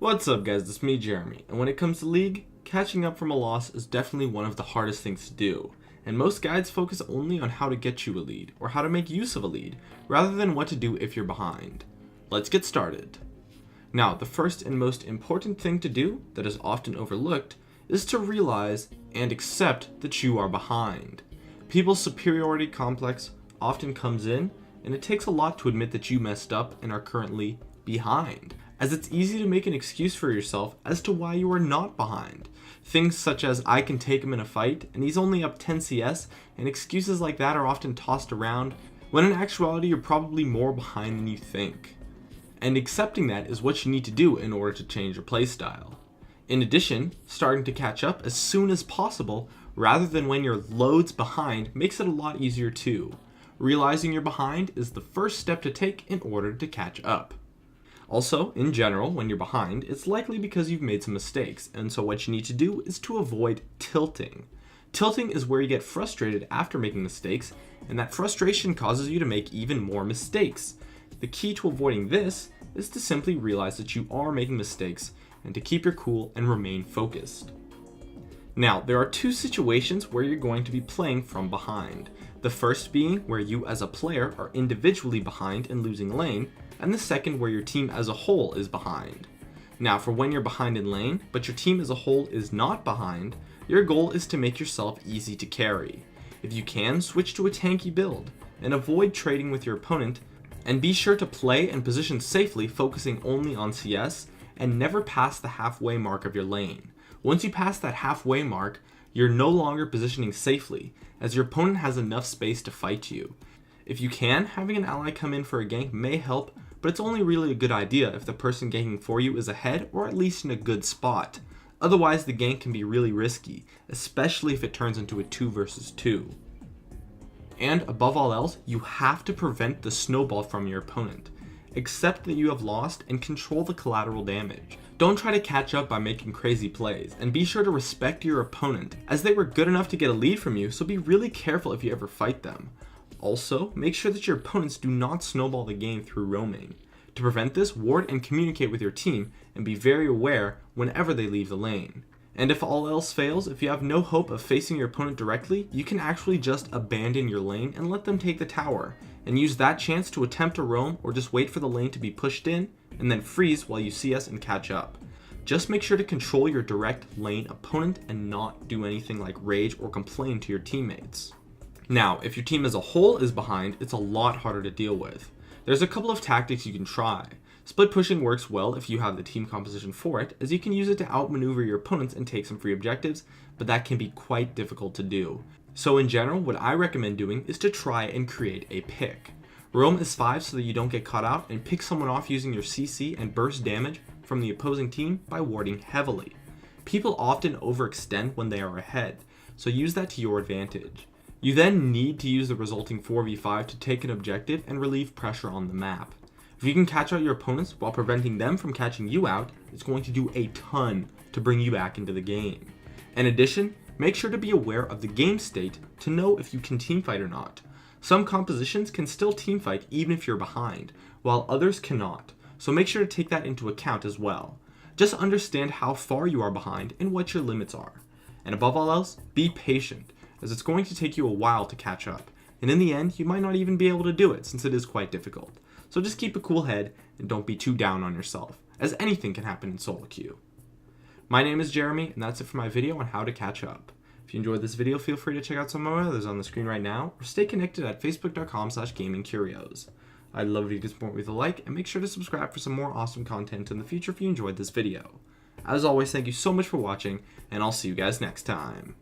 What's up guys, it's me Jeremy, and when it comes to League, catching up from a loss is definitely one of the hardest things to do, and most guides focus only on how to get you a lead, or how to make use of a lead, rather than what to do if you're behind. Let's get started. Now, the first and most important thing to do, that is often overlooked, is to realize and accept that you are behind. People's superiority complex often comes in, and it takes a lot to admit that you messed up and are currently behind, as it's easy to make an excuse for yourself as to why you are not behind. Things such as I can take him in a fight and he's only up 10 CS, and excuses like that are often tossed around when in actuality you're probably more behind than you think. And accepting that is what you need to do in order to change your playstyle. In addition, starting to catch up as soon as possible rather than when you're loads behind makes it a lot easier too. Realizing you're behind is the first step to take in order to catch up. Also, in general, when you're behind, it's likely because you've made some mistakes, and so what you need to do is to avoid tilting. Tilting is where you get frustrated after making mistakes, and that frustration causes you to make even more mistakes. The key to avoiding this is to simply realize that you are making mistakes, and to keep your cool and remain focused. Now, there are two situations where you're going to be playing from behind. The first being where you as a player are individually behind and losing lane, and the second where your team as a whole is behind. Now, for when you're behind in lane, but your team as a whole is not behind, your goal is to make yourself easy to carry. If you can, switch to a tanky build, and avoid trading with your opponent, and be sure to play and position safely, focusing only on CS, and never pass the halfway mark of your lane. Once you pass that halfway mark, you're no longer positioning safely, as your opponent has enough space to fight you. If you can, having an ally come in for a gank may help, but it's only really a good idea if the person ganking for you is ahead or at least in a good spot. Otherwise, the gank can be really risky, especially if it turns into a 2 versus 2. And above all else, you have to prevent the snowball from your opponent. Accept that you have lost and control the collateral damage. Don't try to catch up by making crazy plays, and be sure to respect your opponent, as they were good enough to get a lead from you, so be really careful if you ever fight them. Also, make sure that your opponents do not snowball the game through roaming. To prevent this, ward and communicate with your team, and be very aware whenever they leave the lane. And if all else fails, if you have no hope of facing your opponent directly, you can actually just abandon your lane and let them take the tower, and use that chance to attempt to roam or just wait for the lane to be pushed in, and then freeze while you CS and catch up. Just make sure to control your direct lane opponent and not do anything like rage or complain to your teammates. Now, if your team as a whole is behind, it's a lot harder to deal with. There's a couple of tactics you can try. Split pushing works well if you have the team composition for it, as you can use it to outmaneuver your opponents and take some free objectives, but that can be quite difficult to do. So in general, what I recommend doing is to try and create a pick. Roam as 5 so that you don't get caught out, and pick someone off using your CC and burst damage from the opposing team by warding heavily. People often overextend when they are ahead, so use that to your advantage. You then need to use the resulting 4v5 to take an objective and relieve pressure on the map. If you can catch out your opponents while preventing them from catching you out, it's going to do a ton to bring you back into the game. In addition, make sure to be aware of the game state to know if you can teamfight or not. Some compositions can still teamfight even if you're behind, while others cannot, so make sure to take that into account as well. Just understand how far you are behind and what your limits are. And above all else, be patient, as it's going to take you a while to catch up, and in the end, you might not even be able to do it since it is quite difficult. So just keep a cool head and don't be too down on yourself, as anything can happen in solo queue. My name is Jeremy, and that's it for my video on how to catch up. If you enjoyed this video, feel free to check out some of my others on the screen right now, or stay connected at facebook.com/gamingcurios. I'd love you to support me with a like, and make sure to subscribe for some more awesome content in the future if you enjoyed this video. As always, thank you so much for watching, and I'll see you guys next time.